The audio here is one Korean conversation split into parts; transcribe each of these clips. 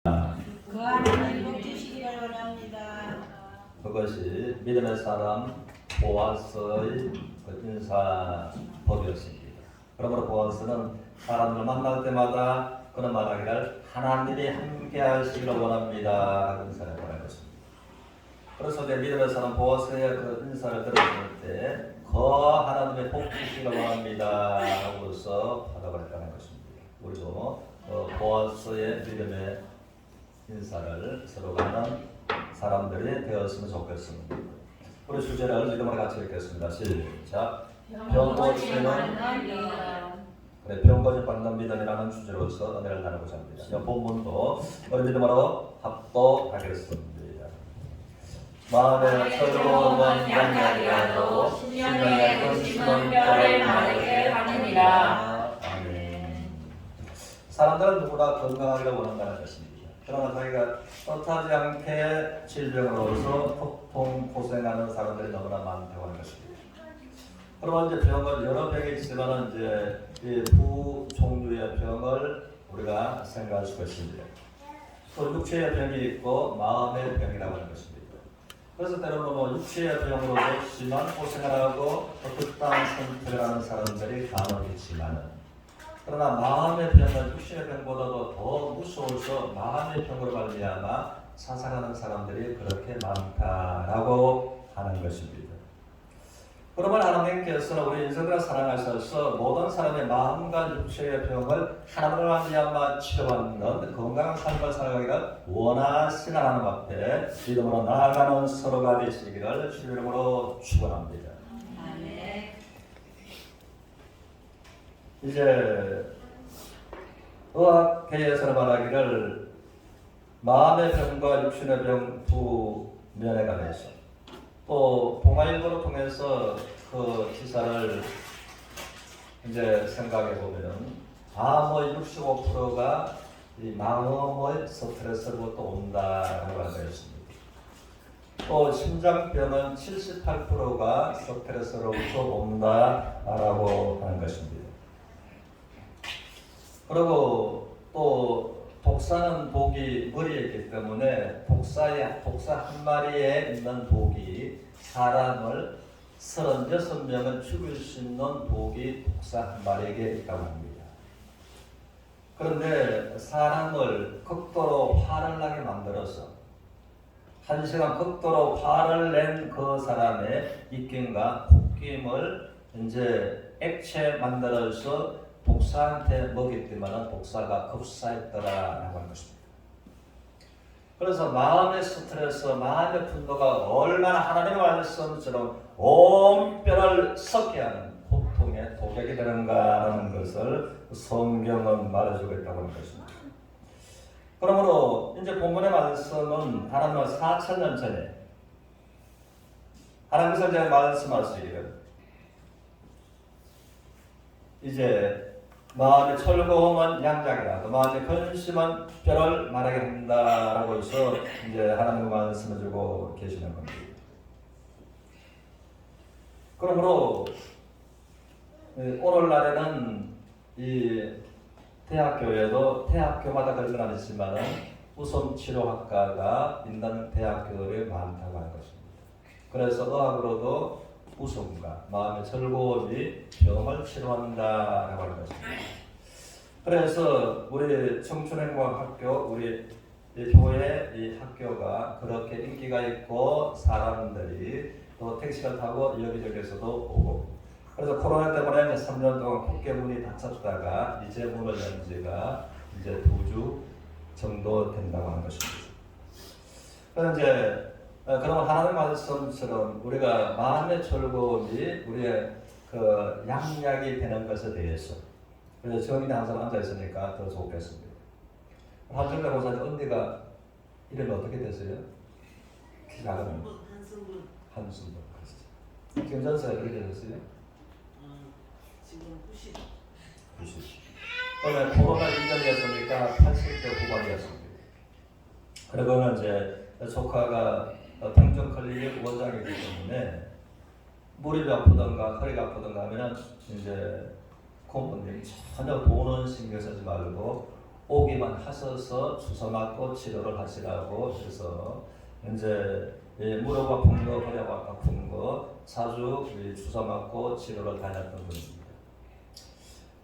그 안에는 복 주시기를 원합니다. 그것이 믿음의 사람 보아스의 인사법이었습니다. 그러므로 보아스는 사람을 만날 때마다 그는 말하기를 하나님이 함께 하시기를 원합니다 하고 인사를 말한 것입니다. 그래서 내 믿음의 사람 보아스의 그 인사를 들었을 때 그 하나님의 복 주시기를 원합니다 하고서 화답을 했다는 것입니다. 우리도 보아스의 믿음의 인사를 서로 가는 사람들이 되었으면 좋겠습니다. 우리 주제를 이름으로 같이 읽겠습니다. 시작. 병 고치는 병 고치 받는 믿음이라는 주제로서 은혜를 나누고자 합니다. 이 본문도 우리 믿음으로 합독하겠습니다. 마음에 철로만 양약이라도 심령의 근심은 뼈를 마르게 하느니라. 아멘. 사람들은 누구나 건강하기를 원한다는 것입니다. 그러나 자기가 떳하지 않게 질병으로서 고통 고생하는 사람들이 너무나 많다고 하는 것입니다. 그러면 이제 병은 여러 병이 있지만 이제 이 두 종류의 병을 우리가 생각할 수가 있습니다. 또 육체의 병이 있고 마음의 병이라고 하는 것입니다. 그래서 때로는 육체의 병으로도 심한 고생을 하고 극단한 선택을 하는 사람들이 간혹 있지만은 그러나 마음의 병은 육신의 병보다도 더 무서워서 마음의 병으로 말미암아 사상하는 사람들이 그렇게 많다라고 하는 것입니다. 그러면 하나님께서는 우리 인생을 사랑하셔서 모든 사람의 마음과 육체의 병을 하나님을 말미암아 치료받는 건강한 삶을 살아가기를 원하시는 하나님 앞에 믿음으로 나아가는 서로가 되시기를 주의 이름으로 축원합니다. 이제 의학계에서는 말하기를 마음의 병과 육신의 병 두 면에 관해서 또 동아일보를 통해서 그 기사를 이제 생각해 보면은 암의 65%가 이 마음의 스트레스로부터 온다라고 알고 있습니다. 또 심장병은 78%가 스트레스로부터 온다라고 하는 것입니다. 그리고 또 독사는 독이 머리에 있기 때문에 독사 한 마리에 있는 독이 사람을 36명은 죽일 수 있는 독이 독사 한 마리에게 있다고 합니다. 그런데 사람을 극도로 화를 나게 만들어서 1시간 극도로 화를 낸 그 사람의 입김과 콧김을 이제 액체 만들어서 독사한테 먹였더니 독사가 급사했더라라고 하는 것입니다. 그래서 마음의 스트레스, 마음의 분노가 얼마나 하나님의 말씀처럼 온 뼈를 썩게 하는 고통의 도격이 되는가 하는 것을 성경은 말해주고 있다고 하는 것입니다. 그러므로 이제 본문의 말씀은 하나님은 4,000년 전에 하나님께서 이제 말씀하시기를 이제 마음의 철거함은 양장이라 마음의 근심은 뼈를 마르게 한다라고 해서 이제 하나님의 말씀을 주고 계시는 겁니다. 그러므로 오늘날에는 이 대학교에도 대학교마다 그런 건 아니지만 웃음치료학과가 있는 대학교들이 많다고 하는 것입니다. 그래서 의학으로도 웃음과 마음의 즐거움이 병을 치료한다라고 하는 것입니다. 그래서 우리 청춘행복학교, 우리 교회 이 학교가 그렇게 인기가 있고 사람들이 또 택시를 타고 여기저기에서도 오고 그래서 코로나 때문에 3년 동안 국계문이 닫혔다가 이제 문을 연 지가 이제 2주 정도 된다고 하는 것입니다. 그래서 이제 그러면 하나님의 말씀처럼 우리가 마음의 즐거움이 우리의 그 양약이 되는 것에 대해서 그래서 정인이 항상 앉아 있으니까 더 좋겠습니다. 한정대 목사님 언니가 이름이 어떻게 되세요? 키 작은 한순분. 지금 전세가 어떻게 되셨어요? 지금 90. 그러면 코로나 이전이었으니까 80대 후반이었습니다. 그리고는 이제 조카가 평균 클리닉 원장이기 때문에 무릎이 아프던가 허리가 아프던가 하면 이제 고모님 전혀 돈은 신경 쓰지 말고 오기만 하셔서 주사 맞고 치료를 하시라고 해서 이제 무릎 아픈 거, 허리 아픈 거 자주 주사 맞고 치료를 다녔던 겁니다.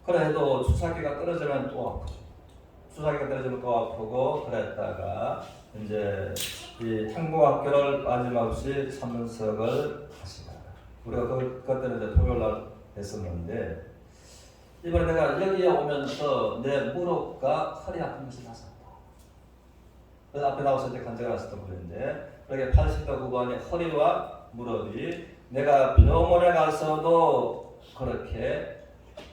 그래도 주사기가 떨어지면 또 아프고, 주사기가 떨어지면 또 아프고 그랬다가 이제 이 행복학교를 빠짐없이 참석을 하시다가 우리가 그때는 이제 토요일날 했었는데 이번에 내가 여기에 오면서 내 무릎과 허리 아픈 것이 나섰다. 그래서 앞에 나와서 이제 간증을 하셨던 분인데 그렇게 80도 구간의 허리와 무릎이 내가 병원에 가서도 그렇게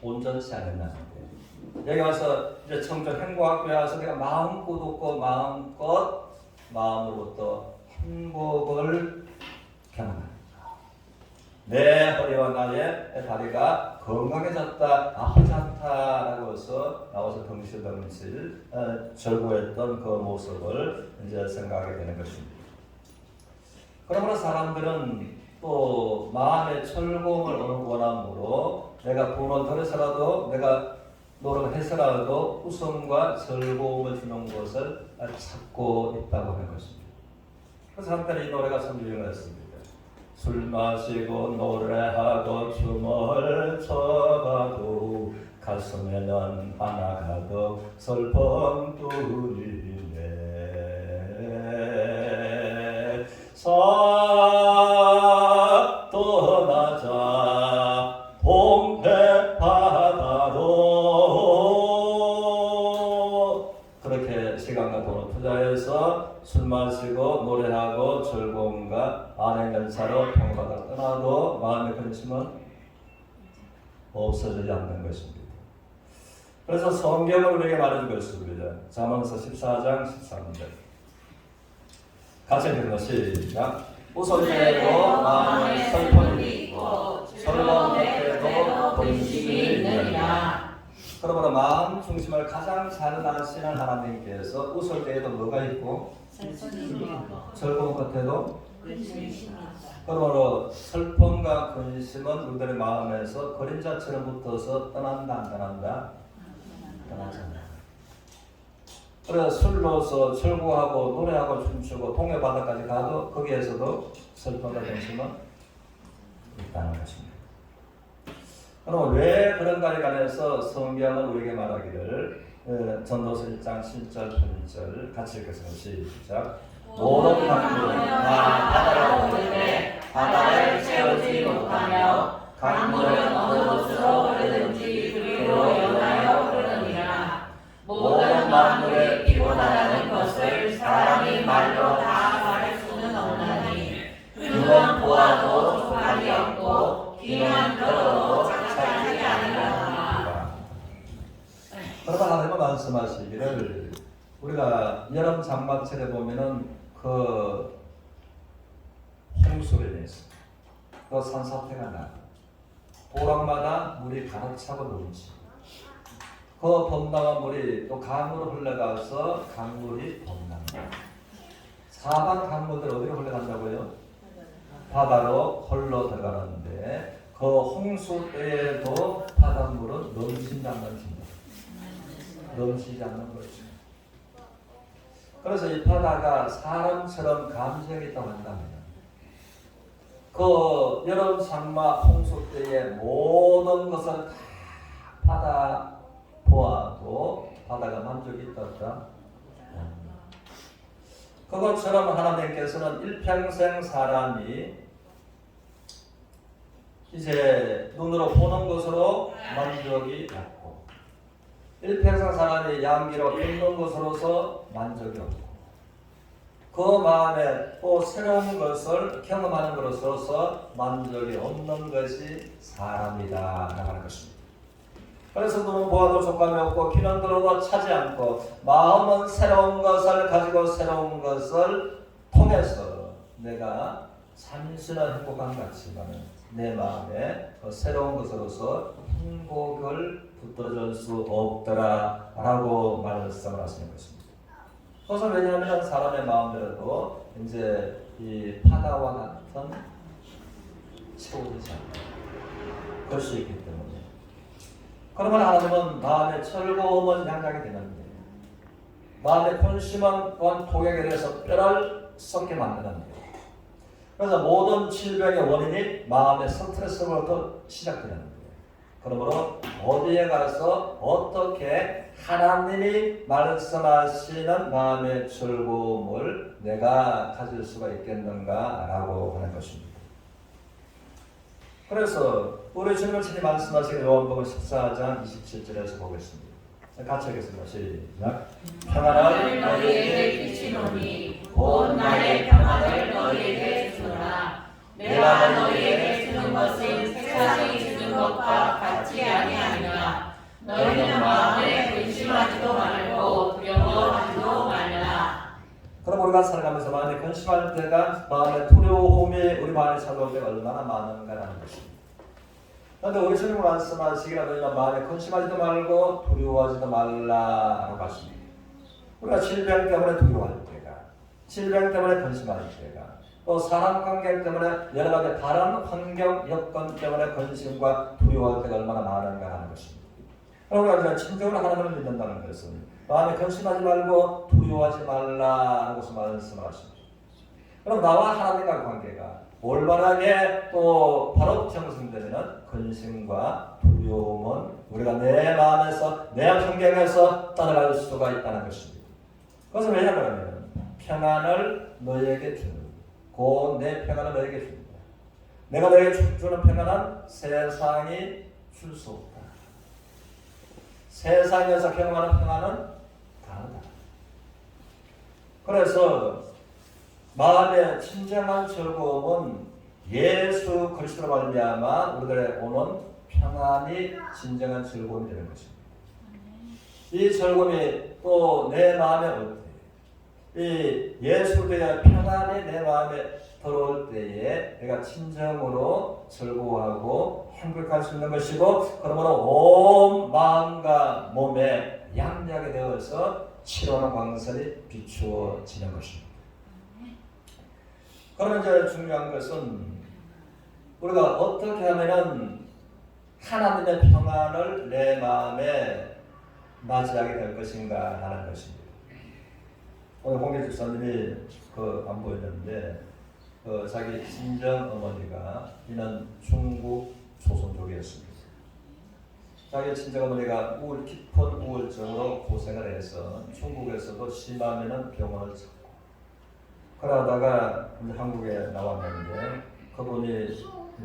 온전치 않았는데 여기 와서 이제 청정 행복학교에 와서 내가 마음껏 웃고 마음껏 마음으로부터 행복을 경험합니다. 내 허리와 나의 다리가 건강해졌다, 아프지 않다라고 해서 나와서 덩실덩실 절구했던 그 모습을 이제 생각하게 되는 것입니다. 그러므로 사람들은 또 마음의 철공을 원함으로 내가 돈을 들여서라도 내가 노력을 해서라도 웃음과 즐거움을 주는 것을 찾고 있다고 하는 것입니다. 그래서 한때는 이 노래가 참 유명했습니다. 술 마시고 노래하고 춤을 춰봐도 가슴에는 하나 가득 슬픔뿐이네. 떠나자 동해 바다로 그렇게 시간과 돈을 투자해서 술 마시고 노래하고 즐거움과 아내 연차로 평화가 떠나도 마음의 근심은 없어지지 않는 것입니다. 그래서 성경을 우리에게 말해주고 있습니다. 잠언서 14장 13절 같이 읽는 시작. 웃을 때에도 마음에 슬픔이 있고 즐거울 때에도 근심이 있느니라. 그러므로 마음 중심을 가장 잘 아시는 하나님께서 웃을 때에도 뭐가 있고 즐거운 것에도 근심이 있습니다. 그러므로 슬픔과 근심은 우리들의 마음에서 그림자처럼 붙어서 떠난다 안 떠난다? 떠나잖아. 그래서 술로서 즐거워하고 노래하고 춤추고 동해 바다까지 가도 거기에서도 슬픔과 근심은 있다는 것입니다. 그럼 왜 그런가에 관해서 성경은 우리에게 말하기를 전도서 1장 7절 8절 같이 읽겠습니다. 시작. 모든 강물은 다 바다로 오르되 바다를 채우지 못하며 강물은 어느 곳으로 흐르든지 그리로 연하여 흐르느니라. 모든 만물이 피곤하다는 것을 사람이 말로 다 말할 수는 없나니 그는 보아도 족함이 없고 귀만 들어도 착하지 아니하리라. 그러나 하나님은 말씀하시기를 우리가 여름 장마철에 보면은 그 홍수를 내서 그 산사태가 나 도랑마다 물이 가득 차고 넘치 그 범람한 물이 또 강으로 흘러가서 강물이 범람합니다. 사방 강물들 어디로 흘러간다고요? 바다로 흘러 들어가는데 그 홍수 때에도 바닷물은 넘치지 않는다. 넘치지 않는 거죠. 그래서 이 바다가 사람처럼 감정이 있다고 한답니다. 그 여름 장마 홍수 때에 모든 것을 다 받아 보아도 바다가 만족이 있다. 그것처럼 하나님께서는 일평생 사람이 이제 눈으로 보는 것으로 만족이 없고 일평생 사람이 양기로 읽는 것으로서 만족이 없고 그 마음에 또 새로운 것을 경험하는 것으로서 만족이 없는 것이 사람이다 하는 것입니다. 그래서 눈은 보아도 촉감이 없고 귀는 들어도 차지 않고 마음은 새로운 것을 가지고 새로운 것을 통해서 내가 참신한 행복한 같지만 내 마음에 그 새로운 것으로서 행복을 붙들어줄 수 없더라 라고 말씀을 하시는 것입니다. 그것은 왜냐하면 사람의 마음대로도 이제 이 바다와 같은 채워지지 않는 것이 있기 때문에 그러면 하나님은 마음의 즐거움을 향하게 되는데 마음의 근심은 또한 독에게 대해서 뼈를 썩게 만드는 거예요. 그래서 모든 질병의 원인이 마음의 스트레스로부터 시작되는 거예요. 그러므로 어디에 가서 어떻게 하나님이 말씀하시는 마음의 즐거움을 내가 가질 수가 있겠는가라고 하는 것입니다. 그래서 우리 주님을 친히 말씀하시는 요한복음 14장 27절에서 보겠습니다. 같이 하겠습니다. 시작. 평안을 너희에게 주시노니 곧 나의 평안을 너희에게 주노라. 내가 너희에게 주는 것은 세상이 주는 것과 같지 아니하니라. 너희는 마음에 근심하지도 말고 두려워하지도 말라. 그럼 우리가 살아가면서 마음에 근심할 때가, 마음의 두려움이 우리 마음에 찾아올 때가 얼마나 많은가라는 것입니다. 그런데 우리 주님 말씀하시기라 너희는 마음에 근심하지도 말고 두려워하지도 말라라고 하십니다. 우리가 질병 때문에 두려워할 때가, 질병 때문에 근심할 때가, 또 사람 관계 때문에 여러 가지 다른 환경 여건 때문에 근심과 두려워할 때가 얼마나 많은가 하는 것입니다. 우리가 진정으로 하나님을 믿는다는 것은 마음에 근심하지 말고 두려워하지 말라라고서 말씀하십니다. 그럼 나와 하나님과 관계가 올바르게 또 바로 형성되는 근심과 두려움은 우리가 내 마음에서 내 환경에서 떠나갈 수가 있다는 것입니다. 그것은 왜냐하면 평안을 너희에게 주는, 곧 내 평안을 너희에게 줍니다. 내가 너희에게 주는 평안은 세상이 줄 수 없다. 세상에서 경험하는 평안은 다르다. 그래서 마음의 진정한 즐거움은 예수 그리스도로 말미암아 우리들의 오는 평안이 진정한 즐거움이 되는 것입니다. 이 즐거움이 또 내 마음에 올 때, 이 예수의 평안이 내 마음에 들어올 때에 내가 진정으로 즐거워하고 행복할 수 있는 것이고, 그러므로 온 마음과 몸에 양약이 되어서 치료하는 광선이 비추어지는 것입니다. 그러면 이제 중요한 것은 우리가 어떻게 하면은 하나님의 평안을 내 마음에 맞이하게 될 것인가 하는 것입니다. 오늘 홍계 집사님이 안 보였는데 자기 친정 어머니가 이는 중국 조선족이었습니다. 자기 친정 어머니가 깊은 우울증으로 고생을 해서 중국에서도 심하면은 병원을 찾고, 그러다가 이제 한국에 나왔는데 그분이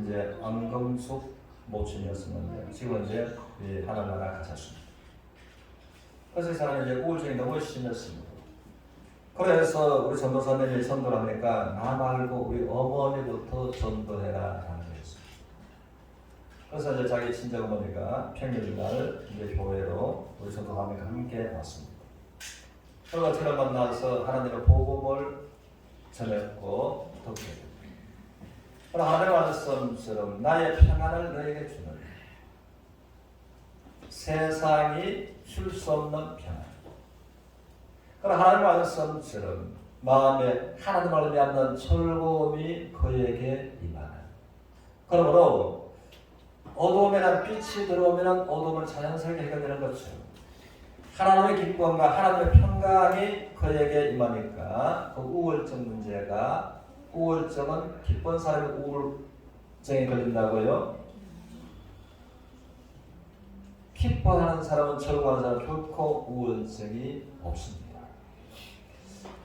이제 안금숙 모친이었었는데 지금 이제 하늘나라 가셨습니다. 그래서 이 사람이 이제 우울증이 너무 심했습니다. 그래서 우리 전도사님이 전도를 하니까 나 말고 우리 어머니부터 전도해라 하는 거였습니다. 그래서 이제 자기 친정 어머니가 평일날 이제 교회로 우리 전도사님과 함께 왔습니다. 그래서 저를 만나서 하나님의 복음을 전했고 듣게 됩니다. 하나님의 말씀처럼 나의 평안을 너에게 주는, 세상이 줄 수 없는 평안. 그러나 하나님의 말씀처럼 마음에 하나님을 말미암는 즐거움이 그에게 임하는. 그러므로 어두움에는 빛이 들어오면 어두움은 자연스럽게 해결되는 것처럼 하나님의 기쁨과 하나님의 평강이 그에게 임하니까 그 우울증 문제가, 우울증은 기쁜 사람이 우울증에 걸린다고요? 기뻐하는 사람은, 즐거워하는 사람은 결코 우울증이 없습니다.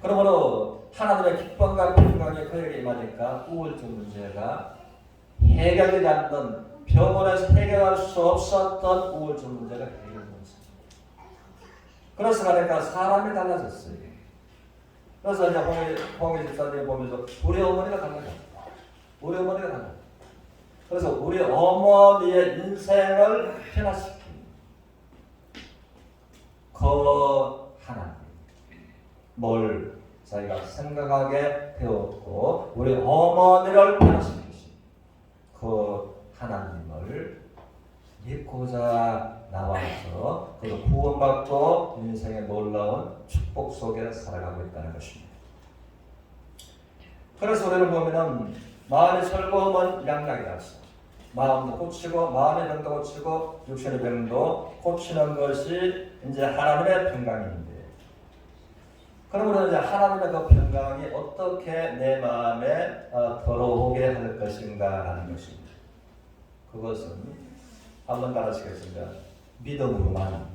그러므로 하나님의 기쁨과 평강이 그에게 임하니까 우울증 문제가 해결되지 않는, 병원에서 해결할 수 없었던 우울증 문제가 해결되었습니다. 그래서 그러니까 사람이 달라졌어요. 그래서 이제 홍희 집사님 보면서 우리 어머니가 달라졌다. 우리 어머니가 달라졌다. 그래서 우리 어머니의 인생을 변화시킨 그 하나님, 뭘 자기가 생각하게 되었고 우리 어머니를 변화시키신 그 하나님을 믿고자 나와서 그 구원받고 인생의 놀라운 축복 속에 살아가고 있다는 것입니다. 그래서 우리를 보면은 마음의 즐거움은 양락이다. 마음도 고치고 마음의 병도 고치고 육신의 병도 고치는 것이 이제 하나님의 평강인데, 그럼 우리는 이제 하나님의 그 평강이 어떻게 내 마음에 들어오게 할 것인가 하는 것입니다. 그것은 한번 따라하시겠습니다. 믿음으로만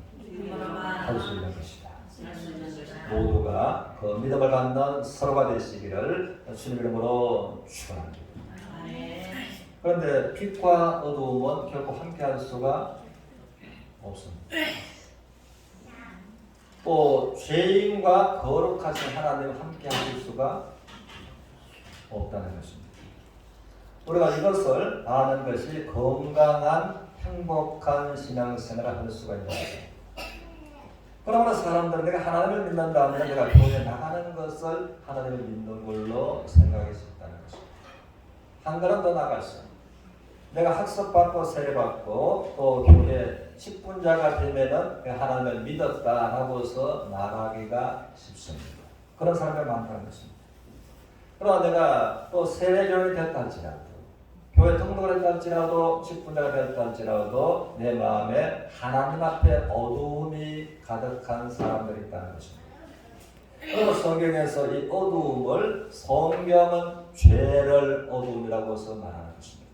할 수 있는 것이다. 모두가 그 믿음을 갖는 서로가 되시기를 주님 이름으로 축원합니다. 그런데 빛과 어두움은 결코 함께할 수가 없습니다. 또 죄인과 거룩하신 하나님 함께 하실 수가 없다는 것입니다. 우리가 이것을 아는 것이 건강한 행복한 신앙생활을 할 수가 있는 것입니다. 그러므로 사람들은 내가 하나님을 믿는다 하면 내가 교회에 나가는 것을 하나님을 믿는 걸로 생각할 수 있다는 것입니다. 한 걸음 더 나갔어요. 내가 학습받고 세례받고 또 교회 직분자가 되면은 하나님을 믿었다 하고서 나가기가 쉽습니다. 그런 사람이 많다는 것입니다. 그러나 내가 또 세례교인이 됐다 할지라도 교회 등록을 했다 할지라도 직분자가 됐다 할지라도 내 마음에 하나님 앞에 어두움이 가득한 사람들이 있다는 것입니다. 그리고 성경에서 이 어두움을 성경은 죄를 어두움이라고서 말하는 것입니다.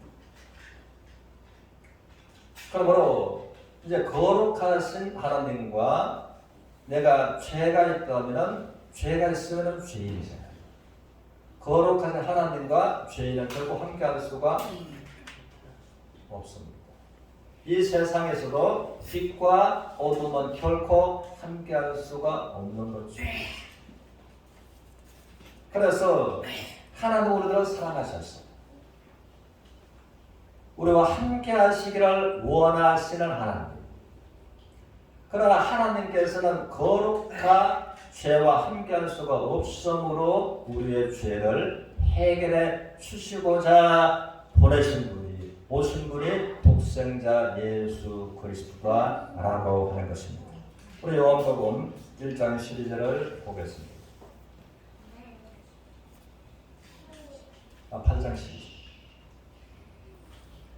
그러므로 이제 거룩하신 하나님과 내가 죄가 있다면 죄가 있으면 죄인이잖아요. 거룩하신 하나님과 죄인은 결코 함께할 수가 없습니다. 이 세상에서도 빛과 어둠은 결코 함께할 수가 없는 거죠. 그래서 하나님 우리들을 사랑하셨어요. 우리와 함께 하시기를 원하시는 하나님. 그러나 하나님께서는 거룩과 죄와 함께 할 수가 없으므로 우리의 죄를 해결해 주시고자 오신 분이 독생자 예수 그리스도다라고 하는 것입니다. 우리 요한복음 1장 12절을 보겠습니다. 8장 12절.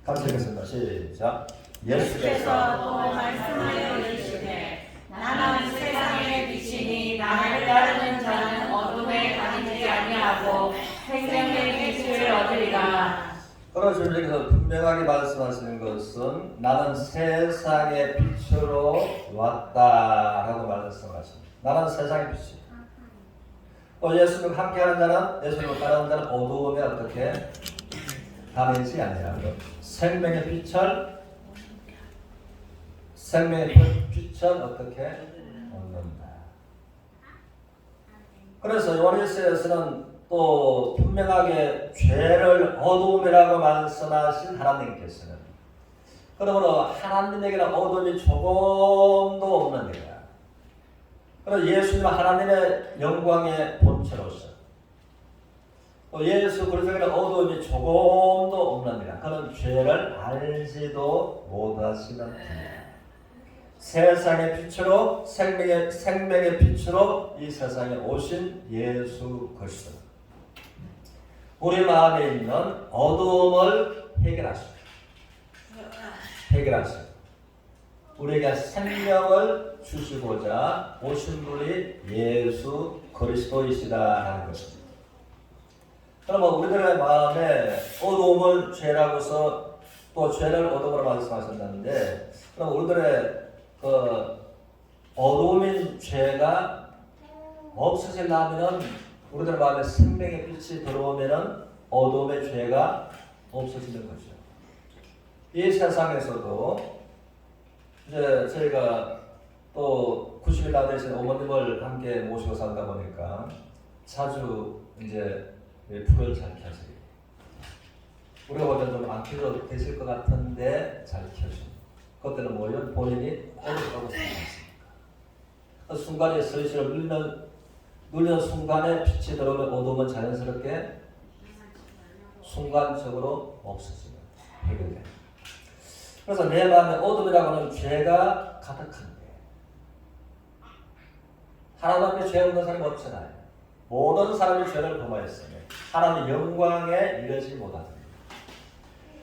같이 읽겠습니다. 시작. 예수께서 또 말씀하여 이르시되 나는 세상의 빛이니 나를 따르는 자는 어둠에 다니지 아니하고 생명의 빛을 얻으리라. 그러나 주님께서 분명하게 말씀하시는 것은 나는 세상의 빛으로 왔다라고 말씀하십니다. 나는 세상의 빛이다. 예수님과 함께하는 자는 예수님을 따르는 자는 어두움에 어떻게 다니지 아니하고 생명의 빛을 어떻게 얻는다. 그래서 요한일서에서는 또 분명하게 죄를 어두움이라고 말씀하신 하나님께서는 그러므로 하나님에게는 어둠이 조금도 없는 데가 그래서 예수님은 하나님의 영광의 본체로서 또 예수 그리스도에게는 어두움이 조금도 없느니라. 그는 죄를 알지도 못하시는 분이다. 세상의 빛으로 생명의 빛으로 이 세상에 오신 예수 그리스도. 우리 마음에 있는 어두움을 해결하시고 우리에게 생명을 주시고자 오신 분이 예수 그리스도이시다 하는 것입니다. 그러면 우리들의 마음에 어두움을 죄라고서 또 죄를 어둠으로 말씀하셨는데 그럼 우리들의 그 어두움인 죄가 없어지려면 우리들 마음에 생명의 빛이 들어오면은 어두움의 죄가 없어지는 거죠. 이 세상에서도 이제 저희가 또 90일 다 되신 어머님을 함께 모시고 살다 보니까 자주 이제 불을 잘 켜세요. 우리가 볼 때는 좀 안 켜도 되실 것 같은데 잘 켜줍니다. 그때는 뭐예요? 본인이 어둡다고 생각했습니까? 그 순간에 스위치를 누르는 순간에 빛이 들어오면 어둠은 자연스럽게 순간적으로 없어지면 해결돼요. 그래서 내 마음에 어둠이라고 하는 죄가 가득한데 하나님 앞에 죄 없는 사람이 없잖아요. 모든 사람이 죄를 범하였으며 하나님의 영광에 이르지 못합니다.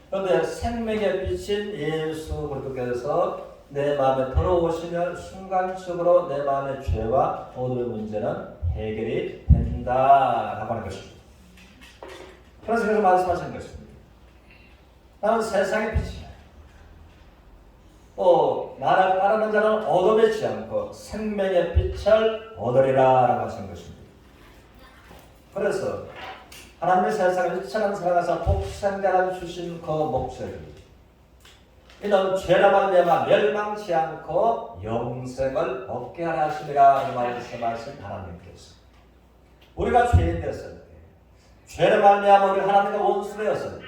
그런데 생명의 빛인 예수 그리스도께서 내 마음에 들어오시면 순간적으로 내 마음의 죄와 어둠의 문제는 해결이 된다라고 하는 것입니다. 그래서 그렇게 말씀하시는 것입니다. 나는 세상의 빛이야. 또 나를 따르는 자는 어둠에 있지 않고 생명의 빛을 얻으리라 라고 하시는 것입니다. 그래서 하나님의 세상을 이처럼 사랑하사 독생자를 주신 그 목적이 이는 죄로 말미암아 멸망치 않고 영생을 얻게 하려 하심이라 말씀하신 하나님께서 우리가 죄인 됐을 때 죄로 말미암아 우리 하나님과 원수되었을 때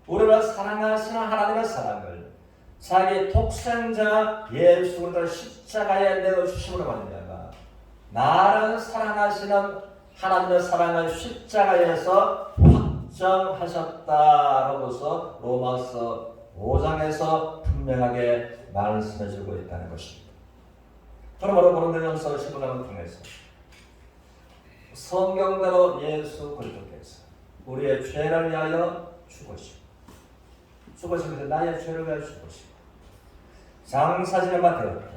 우리를 사랑하시는 하나님의 사랑을 자기 독생자 예수 그리스도를 십자가에 내어주심으로 말미암아 나를 사랑하시는 하나님의 사랑을 십자가에서 확정하셨다라고서 로마서 5장에서 분명하게 말씀해주고 있다는 것입니다. 그러므로 고린도전서 15장을 통해서 성경대로 예수 그리스도께서 우리의 죄를 위하여 죽으시고 나의 죄를 위하여 죽으시고 장사지가 되었다.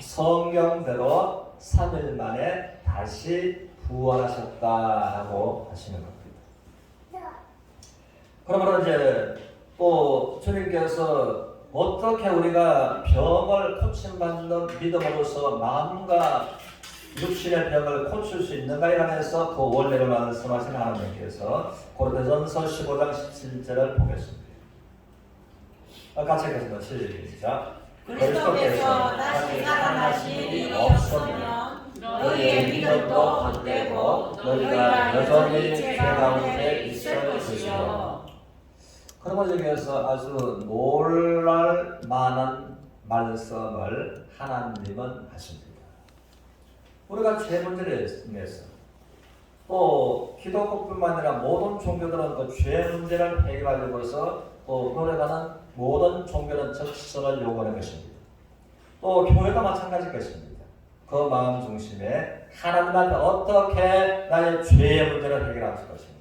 성경대로 3일 만에 다시 부활하셨다라고 하시는 겁니다. 그러므로 이제 또 주님께서 어떻게 우리가 병을 고침받는 믿음으로써 마음과 육신의 병을 고칠 수 있는가에 관해서 그 원리를 말씀하신 하나님께서 고린도전서 15장 17절을 보겠습니다. 같이 읽겠습니다. 시작. 그리스도께서 다시 살아나신 일이 없으면 너희의 믿음도 헛되고 너희가 여전히 죄 가운데 있을 것이요. 그러면 여기에서 아주 놀랄 만한 말씀을 하나님은 하십니다. 우리가 죄 문제를 인해서 또 기독교뿐만 아니라 모든 종교들은 그 죄 문제를 해결하기 위해서 또 노래가는 모든 종교는 적시성을 요구하는 것입니다. 또 교회가 마찬가지일 것입니다. 그 마음 중심에 하나님한테 어떻게 나의 죄의 문제를 해결할 것인가.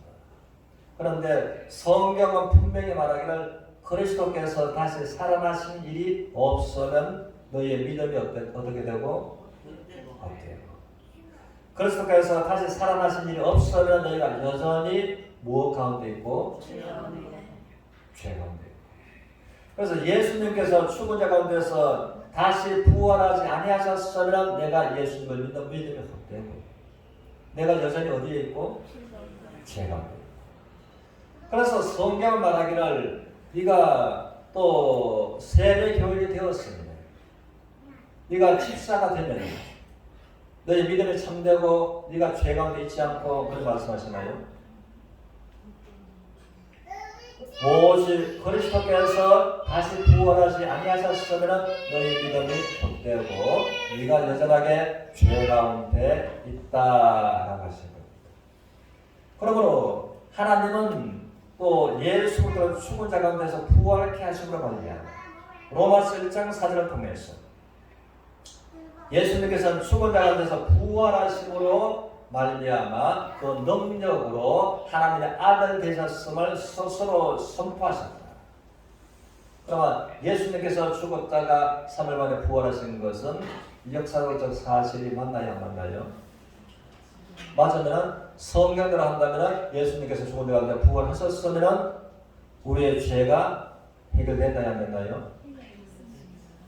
그런데 성경은 분명히 말하기를 그리스도께서 다시 살아나신 일이 없으면 너희의 믿음이 어떻게 되고 없대요. 그리스도께서 다시 살아나신 일이 없으면 너희가 여전히 무엇 가운데 있고 죄 가운데 있고. 그래서 예수님께서 죽은 자 가운데서 다시 부활하지 아니하셨으면 내가 예수님을 믿는 믿음이 헛되고 내가 여전히 어디에 있고 죄 가운데. 그래서 성경은 말하기를 네가 또 세례 교인이 되었습니다. 네가 집사가 되면 너희 믿음이 참되고 네가 죄 가운데 있지 않고 그렇게 말씀하시나요? 오직 그리스도께서 다시 부활하지 아니하셨으면 너희 믿음이 헛되고 네가 여전하게 죄 가운데 있다라고 하신 겁니다. 그러므로 하나님은 또 예수 그리스도 죽은 자 가운데서 부활케 하심으로 말미암아 로마서 1장 4절을 통해서 예수님께서는 죽은 자 가운데서 부활하심으로 말미암아 그 능력으로 하나님의 아들 되셨음을 스스로 선포하셨다. 그러면 예수님께서 죽었다가 3일 만에 부활하신 것은 역사적 사실이 맞나요? 안 맞나요? 맞으면 성경대로 한다면 예수님께서 죽은 자 가운데 부활하셨으면 우리의 죄가 해결됐나요? 안 됐나요?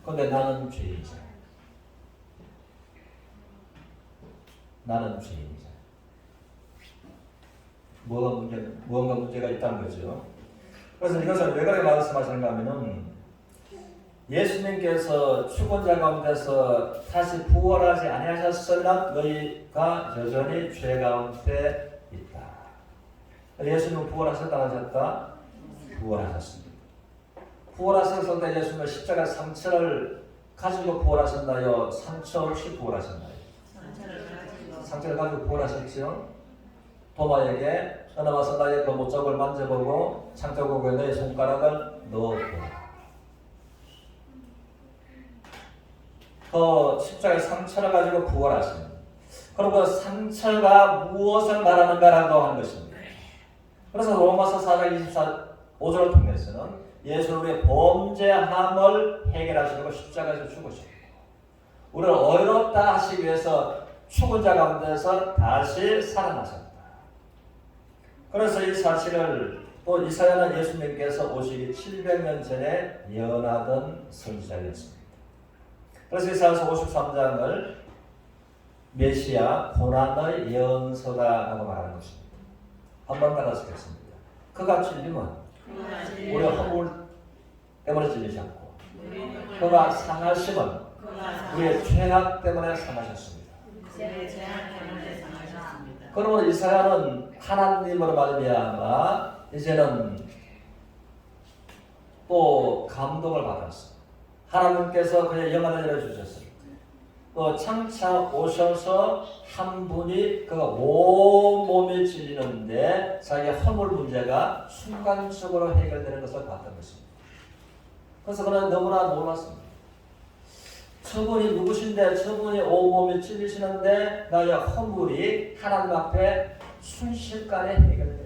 그런데 나는 죄인이자. 나는 죄인이자. 무언가 문제가 있다는 거죠. 그래서 이것을 왜 그렇게 말씀하시는가 하면은 예수님께서 죽은 자 가운데서 다시 부활하지 아니하셨으나 너희가 여전히 죄 가운데 있다. 예수님은 부활하셨다 하셨다? 부활하셨습니다. 부활하셨을 때 예수님은 십자가 상처를 가지고 부활하셨나요? 상처 없이 부활하셨나요? 상처를 가지고 부활하셨지요. 도마에게 떠나와서 나의 그 못자국을 만져보고 창자국에 너의 손가락을 넣어보라. 그 십자가의 상처를 가지고 부활하십니다. 그럼 그 상처가 무엇을 말하는가라고 하는 것입니다. 그래서 로마서 4장 25절을 통해서는 예수님의 범죄함을 해결하시려고 십자가에서 죽으셨고 우리를 어렵다 하시기 위해서 죽은 자 가운데서 다시 살아나셨다. 그래서 이 사실을 또 이사야는 예수님께서 오시기 700년 전에 예언하던 선지자였습니다. 그래서 이사야서 53장을 메시아 고난의 예언서다라고 말하는 것입니다. 한번 따라쓰겠습니다. 그가 찔림은 우리 허물 때문에 찔리셨고 그가 상하심은 우리의 죄악 때문에 상하셨습니다. 그러므로 이사야는 하나님으로 말미암아 이제는 또 감동을 받았어. 하나님께서 그의 영안을 열어주셨어요. 또 장차 오셔서 한 분이 그가 온몸이 찔리는데 자기의 허물 문제가 순간적으로 해결되는 것을 봤던 것입니다. 그래서 그는 너무나 놀랐습니다. 저분이 누구신데 저분이 온몸이 찔리시는데 나의 허물이 하나님 앞에 순식간에 해결돼요.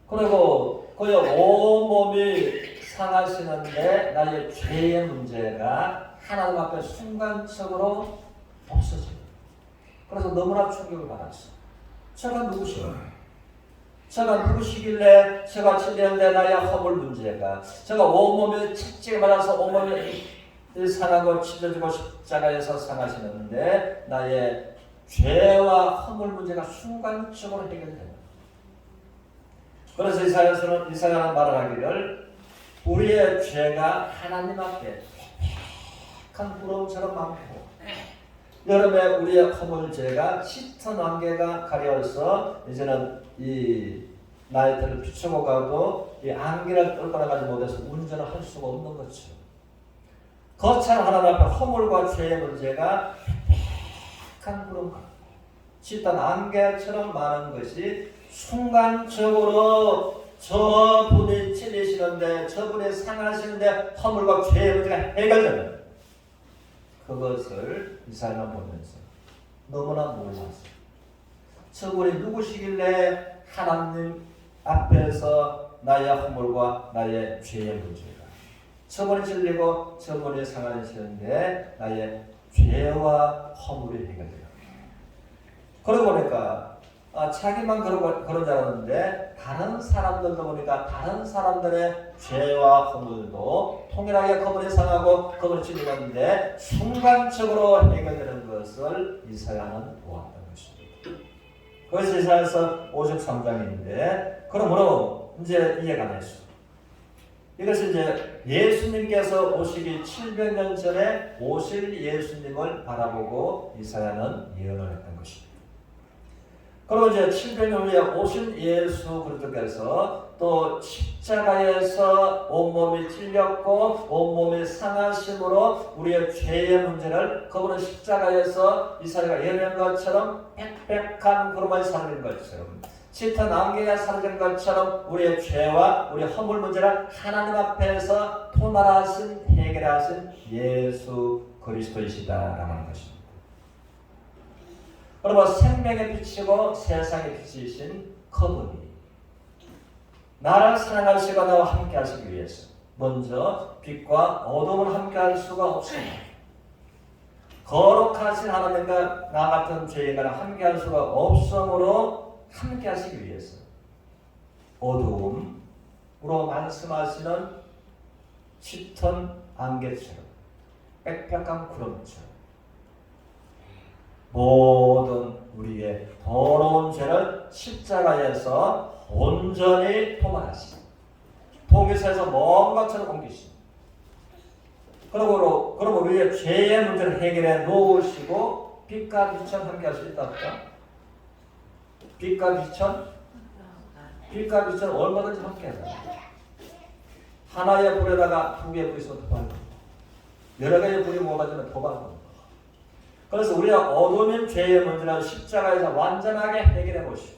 그리고 그의 온몸이 상하시는데 나의 죄의 문제가 하나님 앞에 순간적으로 없어져요. 그래서 너무나 충격을 받았어. 제가 누구시오? 제가 누구시길래 제가 찔리는데 나의 허물 문제가 제가 온몸이 채찍에 맞아서 온몸이 상하고 찢어지고 십자가에서 상하시는데 나의 죄와 허물 문제가 순간적으로 해결돼요. 그래서 이사야는 말을 하기를 우리의 죄가 하나님 앞에 한 구름처럼 많고 여름에 우리의 허물죄가 짙은 안개가 가려서 이제는 이 나이트를 비추고 가도 이 안개를 떨어나가지 못해서 운전을 할 수가 없는 거죠. 거처럼 하나님 앞에 허물과 죄의 문제가 한 구름 같고 짙은 안개처럼 많은 것이 순간적으로 저분이 찔리시는데 저분이 상하시는데 허물과 죄의 문제가 해결되는 그것을 이사야는 보면서 너무나 놀랐어요. 저분이 누구시길래 하나님 앞에서 나의 허물과 나의 죄의 문제가 저분이 찔리고 저분이 상하시는데 나의 죄와 허물이 해결돼요. 그러고 보니까 자기만 그런 줄 알았는데 다른 사람들도 보니까 다른 사람들의 죄와 허물도 통일하게 그분이 상하고 그분이 찔리는데 순간적으로 해결되는 것을 이사야는 보았던 것입니다. 그것이 이사야서 53장인데 그러므로 이제 이해가 됐어. 이것이 이제 예수님께서 오시기 700년 전에 오실 예수님을 바라보고 이사야는 예언을 했던 것입니다. 그리고 이제 700년 후에 오신 예수 그리스도께서 또 십자가에서 온몸이 찔렸고 온몸이 상하심으로 우리의 죄의 문제를 그분은 십자가에서 이사야가 예언한 것처럼 빽빽한 구름이 사라진 것처럼 짙은 안개가 사라진 것처럼 우리의 죄와 우리의 허물 문제를 하나님 앞에서 통달하신 해결하신 예수 그리스도이시다라는 것입니다. 여러분 생명의 빛이고 세상의 빛이신 그분이 나를 사랑하시고 나와 함께 하시기 위해서 먼저 빛과 어둠을 함께 할 수가 없습니다. 거룩하신 하나님과 나 같은 죄인과는 함께 할 수가 없으므로 함께 하시기 위해서 어둠으로 말씀하시는 짙은 안개처럼 빽빽한 구름처럼 모든 우리의 더러운 죄를 십자가에서 온전히 포만하시고 통기서에서 먼 것처럼 옮기시고 그러고 우리의 죄의 문제를 해결해 놓으시고 빛과 빛은 함께 할 수 있다 없다? 빛과 빛은 얼마든지 함께 하다. 하나의 불에다가 두 개의 불이 있으면 더 밝고 여러 개의 불이 모아지면 더 밝고 그래서 우리가 어두운 죄의 문제를 십자가에서 완전하게 해결해 보시고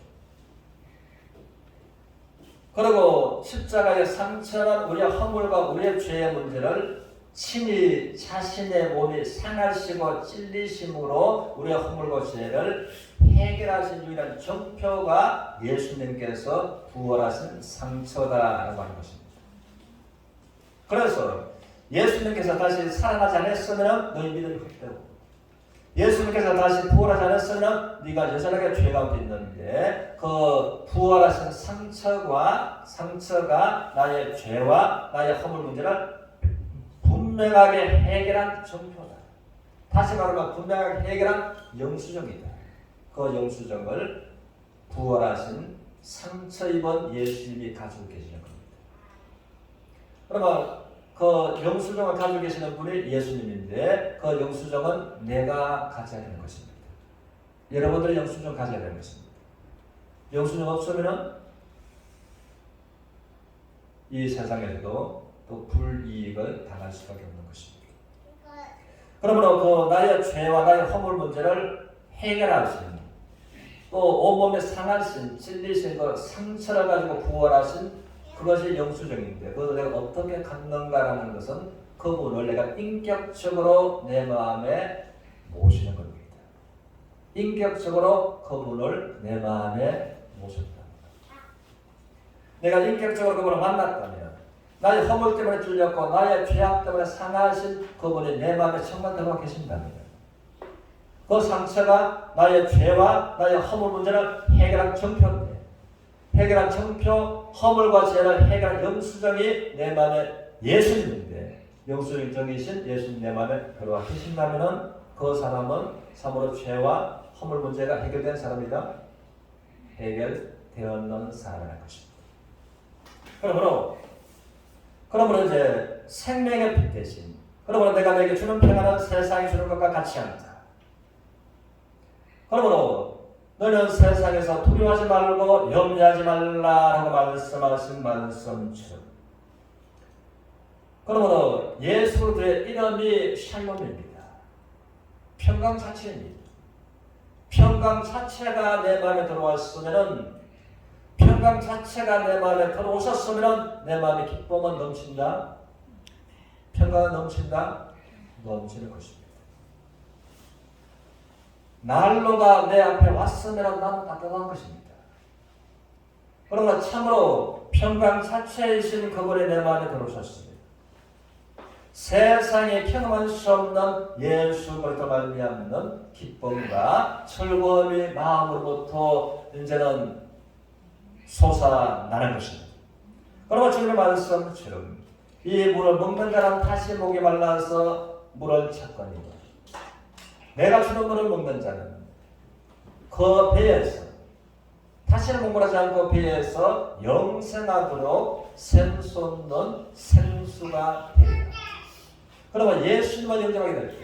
그리고 십자가의 상처는 우리의 허물과 우리의 죄의 문제를 친히 자신의 몸이 상하시고 찔리심으로 우리의 허물과 죄를 해결하신 유일한 정표가 예수님께서 부활하신 상처다라고 하는 것입니다. 그래서 예수님께서 다시 살아나지 않았으면 너희 믿음이 헛되고 예수님께서 다시 부활하지 않았으면 네가 여전하게 죄 가운데 있는데 그 부활하신 상처가 나의 죄와 나의 허물 문제를 분명하게 해결한 정표다. 다시 말하면 분명하게 해결한 영수증이다. 그 영수증을 부활하신 상처 입은 예수님이 가지고 계시는 겁니다. 그러면 그 영수증을 가지고 계시는 분이 예수님인데 그 영수증은 내가 가져야 되는 것입니다. 여러분들이 영수증 가져야 되는 것입니다. 영수증 없으면 이 세상에서도 또 불이익을 당할 수밖에 없는 것입니다. 그러므로 그 나의 죄와 나의 허물 문제를 해결하신 또 온몸에 상하신 찔리신 그 상처를 가지고 부활하신 그것이 영수증인데 그것을 내가 어떻게 갖는가라는 것은 그분을 내가 인격적으로 내 마음에 모시는 겁니다. 인격적으로 그분을 내 마음에 모셨다. 내가 인격적으로 그분을 만났다면 나의 허물 때문에 찔렸고 나의 죄악 때문에 상하신 그분이 내 마음에 정말 들어가 계신다면 그 상처가 나의 죄와 나의 허물 문제를 해결한 정표인데 해결한 정표, 허물과 죄를 해결한 영수증이 내 마음에 예수님인데 영수증이신 예수님 내 마음에 들어와 계신다면 그 사람은 참으로 죄와 허물 문제가 해결된 사람이다. 해결되었는 사람이라는 것입니다. 그러므로 이제 생명의 빛 대신 그러므로 내가 내게 주는 평안은 세상이 주는 것과 같지 않다. 그러므로 너는 세상에서 두려워하지 말고 염려하지 말라라고 말씀하신 말씀처럼 그러므로 예수 그리스도의 이름이 샬롬입니다. 평강 자체입니다. 평강 자체가 내 마음에 들어왔으면은 평강 자체가 내 마음에 들어오셨으면 내 마음에 기쁨은 넘친다. 평강은 넘친다. 넘치는 것입니다. 난로가 내 앞에 왔으면 나는 따뜻한 것입니다. 그러나 참으로 평강 자체이신 그분이 내 마음에 들어오셨습니다. 세상에 경험할 수 없는 예수 그리스도 말미암는 기쁨과 즐거움이 마음으로부터 이제는 솟아나는 것입니다. 그러면 주님의 말씀처럼 이 물을 먹는 자는 다시 목이 말라서 물을 찾거니와 내가 주는 물을 먹는 자는 그 배에서 다시는 목말하지 않고 배에서 영생하도록 샘솟는 생수가 되리라. 그러면 예수님을 영접하게 될 때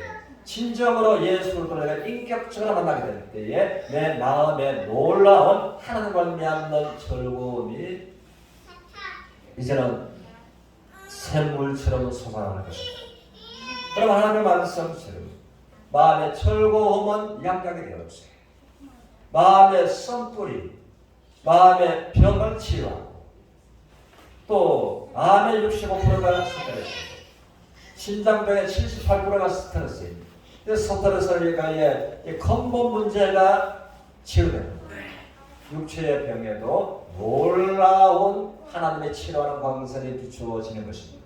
진정으로 예수를 내가 인격적으로 만나게 될 때에 내 마음에 놀라운 하나님과 말미암는 즐거움이 이제는 샘물처럼 솟아나는 것입니다. 그러면 하나님의 말씀처럼 마음의 즐거움은 양약이 되었어요. 마음의 쓴뿌리, 마음의 병을 치유하고 또 마음의 65%가 스트레스, 신장병의 78%가 스트레스입니다. 스트레스의 근본 문제가 치유됩니다. 육체의 병에도 놀라운 하나님의 치료하는 광선이 비추어지는 것입니다.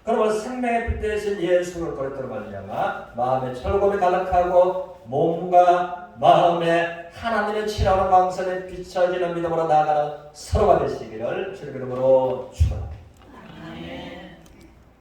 그러면 생명의 빛 대신 예수를 그리스도로 말미암아 마음의 즐거움이 가득하고 몸과 마음에 하나님의 치료하는 광선이 비춰지는 믿음으로 나아가는 서로가 되시기를 주님의 이름으로 축원합니다.